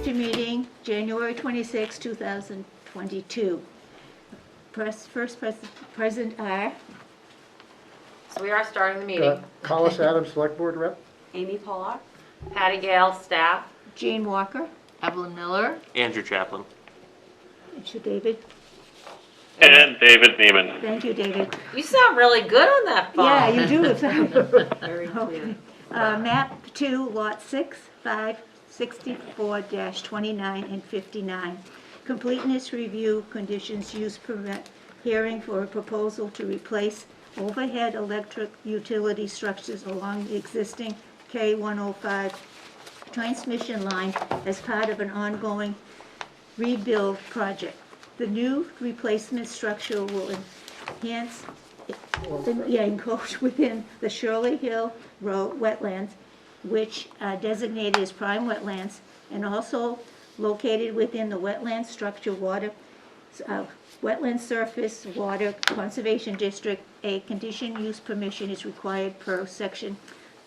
after meeting, January 26, 2022. Present are So we are starting the meeting. Hollis Adams, Select Board Rep. Amy Pollock. Patty Gale, staff. Jean Walker, Evelyn Miller. Andrew Chaplin. and David. And David Neiman. Thank you, David. You sound really good on that phone. Yeah, you do. Very clear. Map 2, Lot 6, 5, 64-29 and 59. Completeness review, conditions use permit, hearing for a proposal to replace overhead electric utility structures along the existing K105 transmission line as part of an ongoing rebuild project. The new replacement structure will enhance, encroach within the Shirley Hill Road wetlands, which are designated as prime wetlands, and also located within the wetland structure wetland surface water conservation district. A condition use permission is required per section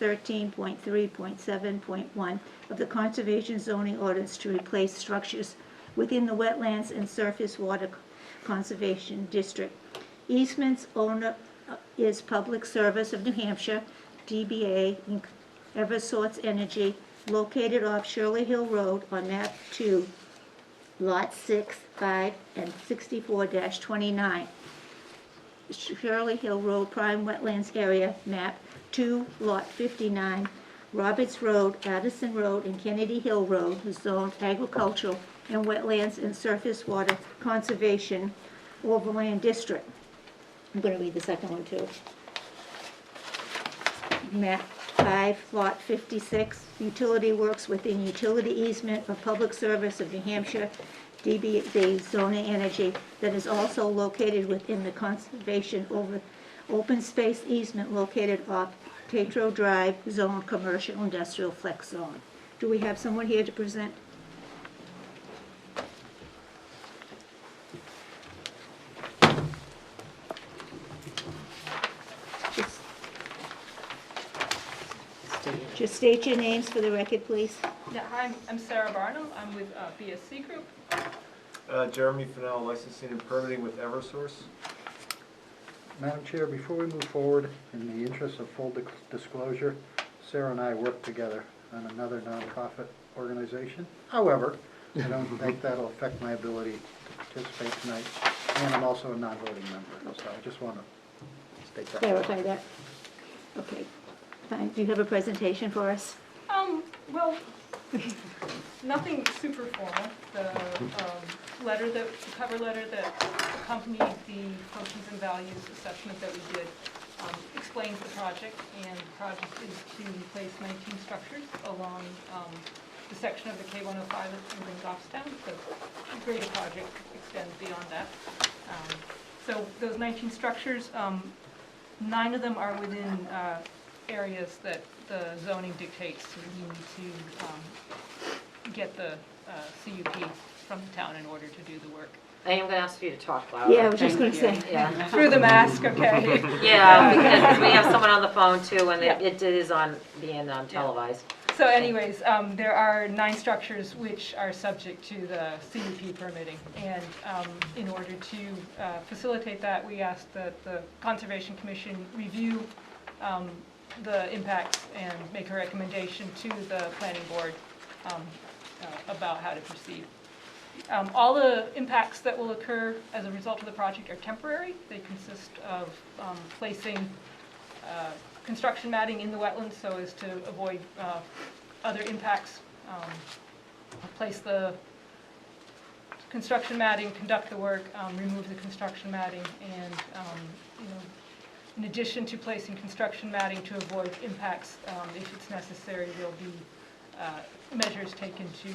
13.3.7.1 of the conservation zoning ordinance to replace structures within the wetlands and surface water conservation district. Easements owner is Public Service of New Hampshire, DBA Eversource Energy, located off Shirley Hill Road on map 2, lot 6, 5, and 64-29. Shirley Hill Road Prime Wetlands Area, map 2, lot 59, Roberts Road, Addison Road, and Kennedy Hill Road, zoned agricultural and wetlands and surface water conservation overland district. I'm going to read the second one too. Map 5, lot 56, utility works within utility easement of Public Service of New Hampshire, DBA Zoning Energy, that is also located within the conservation over open space easement located off Tatro Drive, zone commercial industrial flex zone. Do we have someone here to present? Just state your names for the record, please. Yeah, hi, I'm Sarah Barnum. I'm with BSC Group. Jeremy Fennell, licensing and permitting with Eversource. Madam Chair, before we move forward, in the interest of full disclosure, Sarah and I work together on another nonprofit organization. However, I don't think that'll affect my ability to participate tonight, and I'm also a non-voting member, so I just want to state that. Clarify that. Okay, fine. Do you have a presentation for us? Well, nothing super formal. The cover letter that accompanied the functions and values assessment that we did explains the project, and the project is to replace 19 structures along the section of the K105 in Goffstown. The greater project extends beyond that. So those 19 structures, 9 of them are within areas that the zoning dictates we need to get the CUP from the town in order to do the work. I am going to ask you to talk louder. Yeah, I was just going to say. Yeah. Through the mask, okay? Yeah, because we have someone on the phone too, and Yeah. it is being televised. So anyways, there are 9 structures which are subject to the CUP permitting. And in order to facilitate that, we asked that the Conservation Commission review the impacts and make a recommendation to the planning board about how to proceed. All the impacts that will occur as a result of the project are temporary. They consist of placing construction matting in the wetlands so as to avoid other impacts. Place the construction matting, conduct the work, remove the construction matting, and in addition to placing construction matting to avoid impacts, if it's necessary, there'll be measures taken to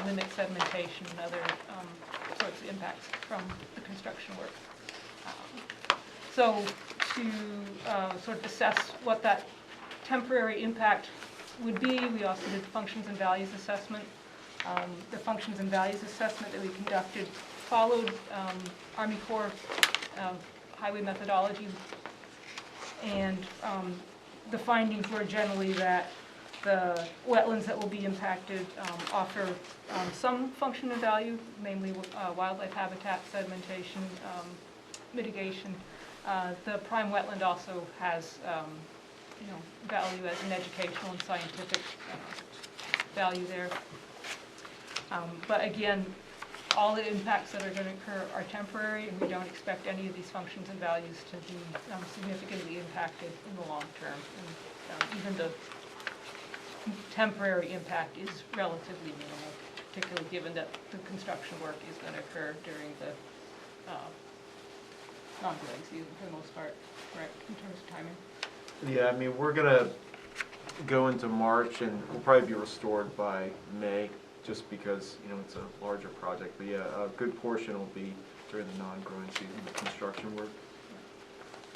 limit sedimentation and other sorts of impacts from the construction work. So to sort of assess what that temporary impact would be, we also did the functions and values assessment. The functions and values assessment that we conducted followed Army Corps highway methodology, and the findings were generally that The wetlands that will be impacted offer some function and value, mainly wildlife habitat, sedimentation, mitigation. The prime wetland also has, value as an educational and scientific value there. But again, all the impacts that are going to occur are temporary, and we don't expect any of these functions and values to be significantly impacted in the long term. And even the temporary impact is relatively minimal, particularly given that the construction work is going to occur during the non-growing season for the most part, right, in terms of timing. Yeah, I mean, we're gonna go into March and we'll probably be restored by May, just because, it's a larger project. But yeah, a good portion will be during the non-growing season, the construction work.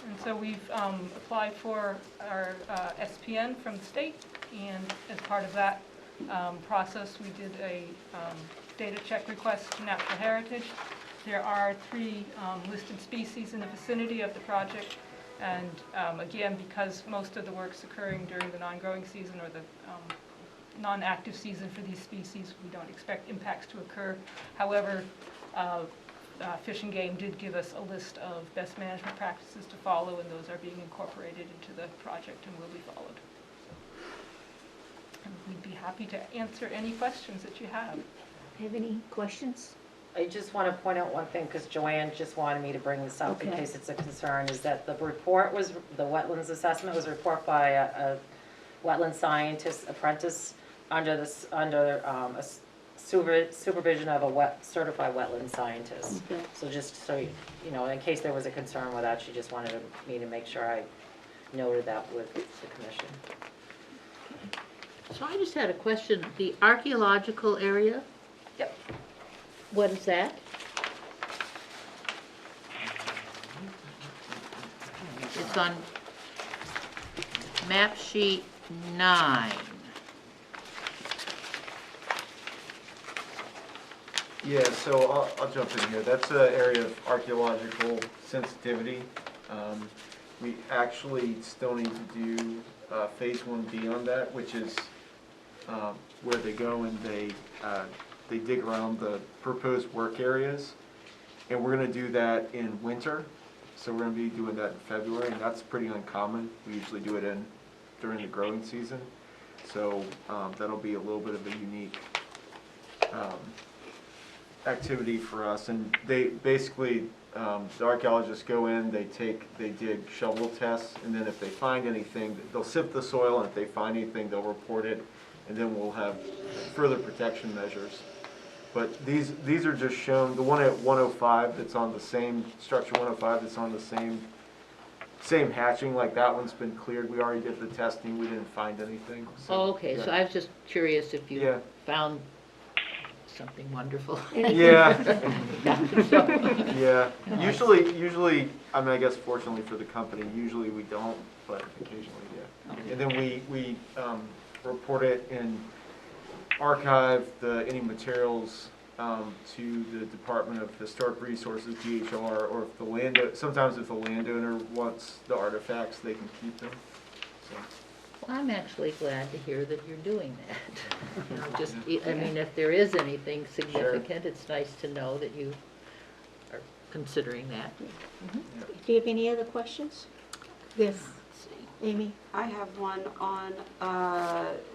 And so we've applied for our SPN from the state, and as part of that process, we did a data check request to Natural Heritage. There are 3 listed species in the vicinity of the project, and again, because most of the work's occurring during the non-growing season or the non-active season for these species, we don't expect impacts to occur. However, Fish and Game did give us a list of best management practices to follow, and those are being incorporated into the project and will be followed. And we'd be happy to answer any questions that you have. Have any questions? I just want to point out one thing, because Joanne just wanted me to bring this up in Okay. case it's a concern, is that the report was, the wetlands assessment was a report by a wetland scientist apprentice under supervision of a certified wetland scientist. Okay. So just so, in case there was a concern with that, she just wanted me to make sure I noted that with the commission. So I just had a question. The archaeological area? Yep. What is that? It's on map sheet 9. Yeah, so I'll jump in here. That's an area of archaeological sensitivity. We actually still need to do phase 1B on that, which is where they go and they dig around the proposed work areas. And we're going to do that in winter. So we're going to be doing that in February, and that's pretty uncommon. We usually do it during the growing season. So that'll be a little bit of a unique activity for us. And they basically, the archaeologists go in, they dig shovel tests, and then if they find anything, they'll sift the soil, and if they find anything, they'll report it, and then we'll have further protection measures. But these are just shown, the one at 105 that's on the same, structure 105 that's on the same hatching, like that one's been cleared. We already did the testing, we didn't find anything. So, Oh, okay, yeah. so I was just curious if you Yeah. found something wonderful. Yeah. Yeah. Usually, I mean, I guess fortunately for the company, usually we don't, but occasionally, yeah. And then we report it and archive any materials to the Department of Historic Resources, DHR, or if sometimes if the landowner wants the artifacts, they can keep them. So. Well, I'm actually glad to hear that you're doing that. I mean, if there is anything significant, it's nice to know that you are considering that. Do you have any other questions? Yes, Let's see. Amy? I have one on,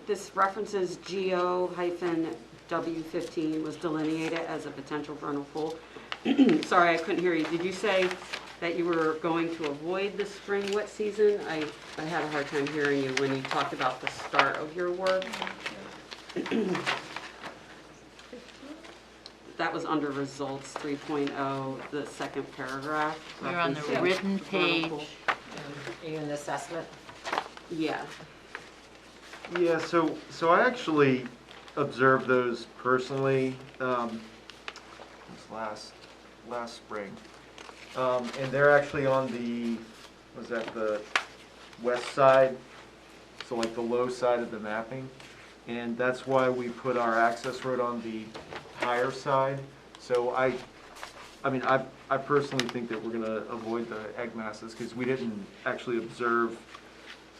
this references GO-W15 was delineated as a potential vernal pool. Sorry, I couldn't hear you. Did you say that you were going to avoid the spring wet season? I had a hard time hearing you when you talked about the start of your work. That was under results 3.0, the second paragraph. You're on the referencing written vernal page. pool. Are you in the assessment? Yeah. Yeah, so I actually observed those personally this last spring, and they're actually on the west side, so like the low side of the mapping, and that's why we put our access road on the higher side. So I mean I personally think that we're going to avoid the egg masses because we didn't actually observe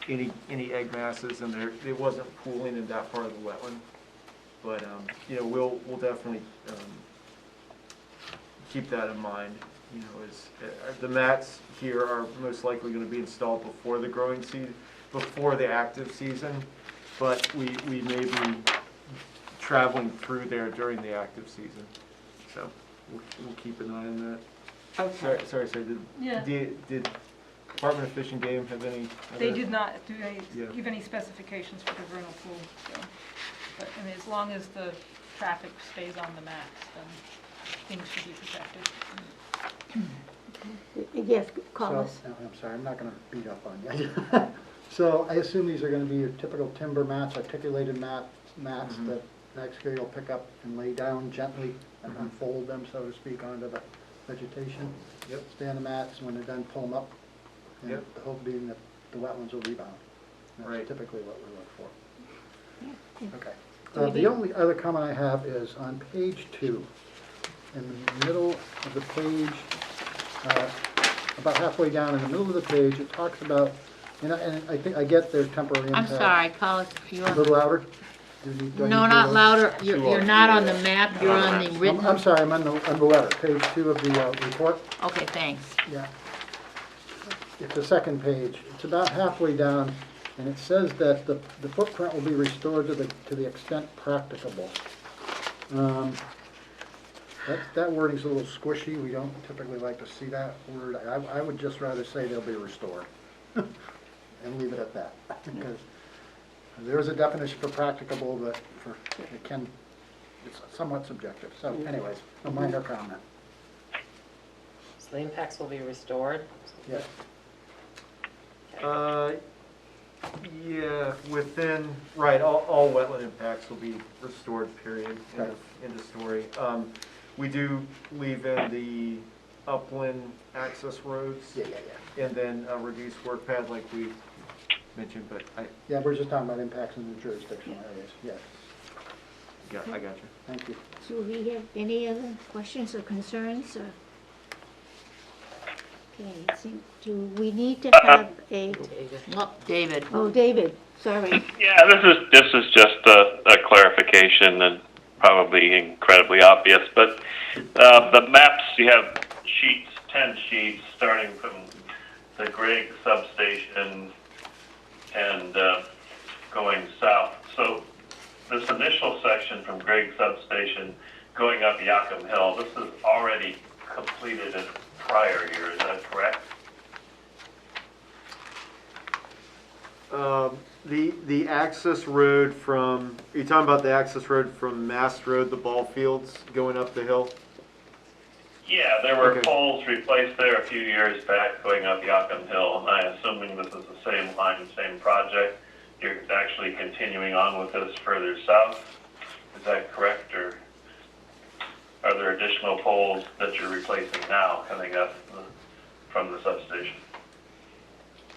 any egg masses, and it wasn't pooling in that part of the wetland. But, you know, we'll definitely keep that in mind. You know, the mats here are most likely going to be installed before the growing season, before the active season, but we may be traveling through there during the active season. So we'll keep an eye on that. Okay. Sorry, Yeah. did Department of Fish and Game have any? They other- did not Yeah. give any specifications for the vernal pool, so. But, I mean, as long as the traffic stays on the maps, then things should be protected. Yes, So, Collis? no, I'm sorry, I'm not gonna beat up on you. So I assume these are gonna be your typical timber mats, articulated mats Mhm. that the excavator will pick up and lay down gently and Mhm. unfold them, so to speak, onto the vegetation. Yep. Stay on the mats, when they're done, pull them up. And Yep. the hope being that the wetlands will rebound. Right. That's typically what we look for. Okay. Do we The need- only other comment I have is on page 2, in the middle of the page, about halfway down in the middle of the page, it talks about, and I think, I get their temporary I'm impact. sorry, Collis, you A on, little louder? Do you need- do I no, need to not go- louder, you're Two on not the, on the map, you're on the I'm written, sorry, I'm on the letter, page 2 of the report. okay, thanks. Yeah. It's the second page. It's about halfway down, and it says that the footprint will be restored to the extent practicable. That wording's a little squishy. We don't typically like to see that word. I would just rather say they'll be restored and leave it at that. Because there is a definition for practicable, but it's somewhat subjective. So anyways, a minor comment. So the impacts will be restored? Yes. Yeah, right, all wetland impacts will be restored, period, end of story. We do leave in the upland access roads. Yeah. And then a reduced work pad like we mentioned, but Yeah, we're just talking about impacts in the jurisdictional areas. Yes, I got you. thank you. Do we have any other questions or concerns, or? Okay, do we need to have a, Oh, David, oh, David, sorry. Yeah, this is just a clarification and probably incredibly obvious, but the maps, you have 10 sheets starting from the Grigg substation and going south. So this initial section from Grigg substation going up Yakum Hill, this is already completed in prior year, is that correct? The access road from, are you talking about the access road from Mast Road, the ball fields, going up the hill? Yeah, there were Okay. poles replaced there a few years back going up Yakum Hill, and I'm assuming this is the same line, same project. You're actually continuing on with this further south, is that correct, or are there additional poles that you're replacing now coming up from the substation?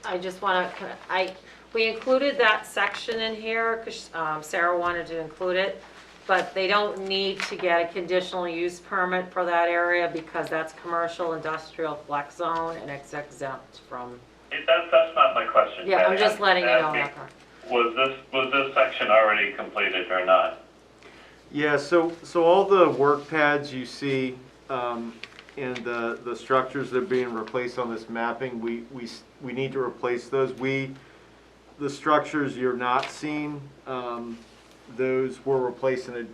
I just want to, we included that section in here because Sarah wanted to include it, but they don't need to get a conditional use permit for that area because that's commercial industrial flex zone and it's exempt from. That's not my question. Yeah, I'm just letting you know that. Was this section already completed or not? Yeah, so all the work pads you see and the structures that are being replaced on this mapping, we need to replace those. The structures you're not seeing, those were replaced in a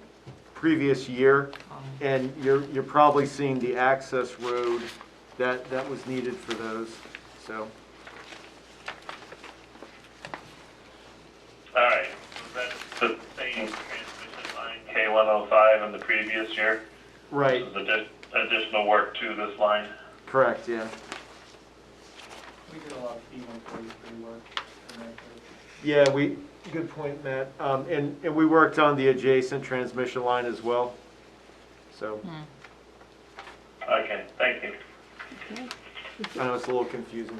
previous year, and you're probably seeing the access road that was needed for those. So. All right, that's the same transmission line K105 in the previous year? Right. This is additional work to this line? Correct. Yeah. We did a lot of P143 work. Yeah, good point, Matt. And we worked on the adjacent transmission line as well. So Okay, thank you. Okay. I know it's a little confusing.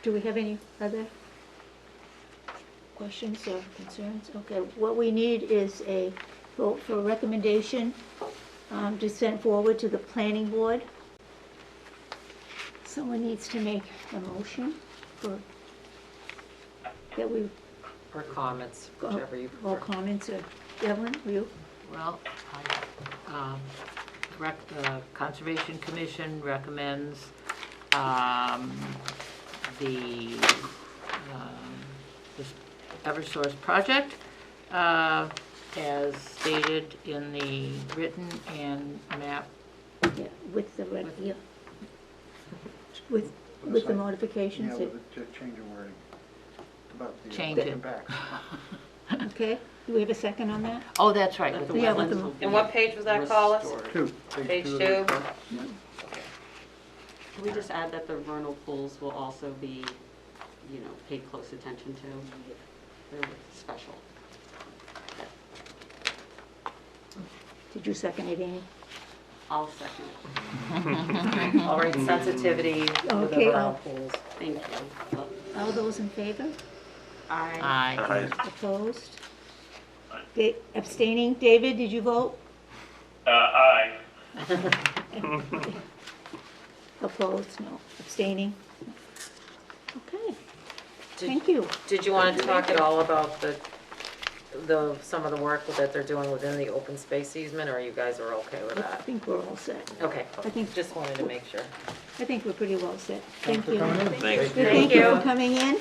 Do we have any other questions or concerns? Okay, what we need is a vote for recommendation to send forward to the planning board. Someone needs to make a motion for, that we, Or comments, whichever you all prefer. comments, or Evelyn, you? Well, the Conservation Commission recommends the this Eversource project as stated in the written and map. Yeah, with the, yeah. With the modifications, Yeah, with a change of wording about the Change it. impacts. okay? Do we have a second on that? Oh, that's right. That with the the Yeah, wetlands. with the- wetlands will be And what page was that, Collis? restored. Two. Page of the two. report. Yeah. Can we just add that the vernal pools will also be, you know, paid close attention to? They're special. Did you second it, Amy? I'll second it. All right, sensitivity with the Okay, vernal I'll- pools. Thank you. All those in favor? Aye. Opposed? Abstaining? David, did you vote? Aye. Opposed? No. Abstaining? Okay, Did- thank you. Did you want to talk at all about some of the work that they're doing within the open space easement, or you guys are okay with I that? think we're all set. Okay, I think- just wanted to make sure. I think we're pretty well set. Thank for you. coming in. Thanks. Thank you you. for coming in.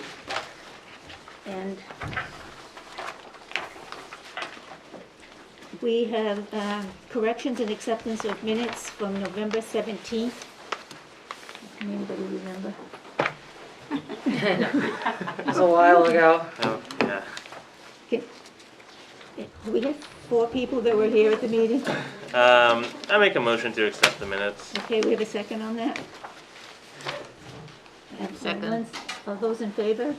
And we have corrections and acceptance of minutes from November 17th. Can anybody remember? It was a while ago. Oh, yeah. Do we have 4 people that were here at the meeting? I make a motion to accept the minutes. Okay, we have a second on that? Second. All those in favor?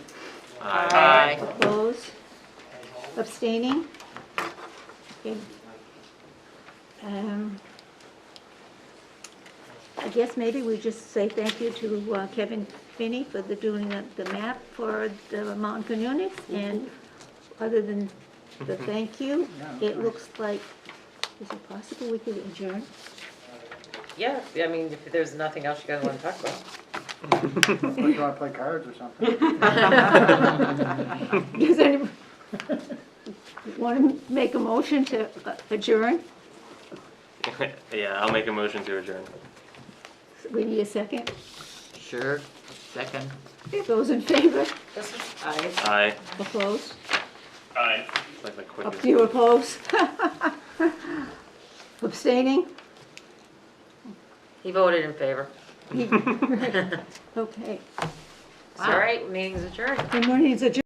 Aye. Opposed? Abstaining? Okay. I guess maybe we just say thank you to Kevin Finney for doing the map for the Mountain Communities, and other than the thank you, it looks like, is it possible we could adjourn? Yeah, I mean, if there's nothing else you guys want to talk about. Or do you want to play cards or something? Does anyone want to make a motion to adjourn? Yeah, I'll make a motion to adjourn. We need a second. Sure, second. Those in favor? This is Aye. Aye. Opposed? Aye. It's like the Up quickest. to you opposed? Abstaining? He voted in favor. Okay. All right, meeting's adjourned. Good morning, it's adjourned.